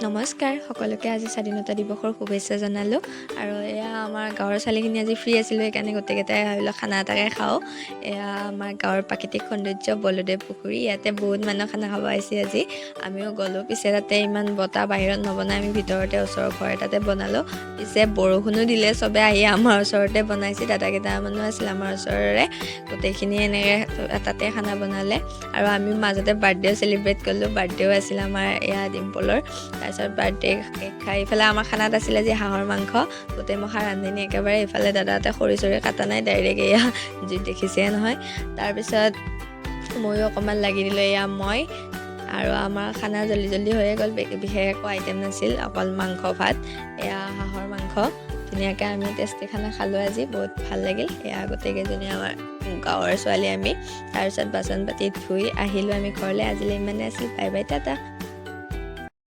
নমস্কাৰ সকলোকে আজি স্বাধীনতা দিৱসৰ শুভেচ্ছা জনালোঁ আৰু এয়া আমাৰ গাঁৱৰ ছোৱালীখিনি আজি ফ্ৰী আছিলোঁ সেইকাৰণে গোটেইকেইটাই ভাবিলোঁ খানা এটাকে খাওঁ। এয়া আমাৰ গাঁৱৰ প্ৰাকৃতিক সৌন্দৰ্য বলদেৱ পুখুৰী, ইয়াতে বহুত মানুহ খানা খাব আহিছে আজি। আমিও গ'লোঁ, পিছে তাতে ইমান বতাহ, বাহিৰত নবনাই আমি ভিতৰতে ওচৰৰ ঘৰ এটাতে বনালোঁ। পিছে বৰষুণো দিলে, চবে আহি আমাৰ ওচৰতে বনাইছে, দাদাকেইটামানো আছিল আমাৰ ওচৰৰে, গোটেইখিনি এনেকৈ তাতে খানা বনালে আৰু আমি মাজতে বাৰ্থডেও চেলিব্ৰেট কৰিলোঁ। বাৰ্থডেও আছিল আমাৰ এয়া ডিম্পলৰ। তাৰপিছত বাৰ্থডে কেক খাই ইফালে আমাৰ খানাত আছিলে আজি হাঁহৰ মাংস, গোটেই মখা ৰান্ধনি একেবাৰে। ইফালে দাদাহঁতে খৰি চৰি কাটা নাই, ডাইৰেক্ট এয়া জুইত দেখিছে নহয়। তাৰপিছত ময়ো অকণমান লাগি দিলোঁ, এয়া মই আৰু আমাৰ খানা জল্দি জল্দি হৈয়ে গ'ল। বিশেষ একো আইটেম নাছিল, অকল মাংস ভাত, এয়া হাঁহৰ মাংস। ধুনীয়াকৈ আমি টেষ্টি খানা খালোঁ আজি, বহুত ভাল লাগিল। এয়া গোটেইকেইজনী আমাৰ গাঁৱৰ ছোৱালী আমি। তাৰপিছত বাচন পাতি ধুই আহিলোঁ আমি ঘৰলৈ। আজিলৈ ইমানে আছিল, বাই বাই, টাটা।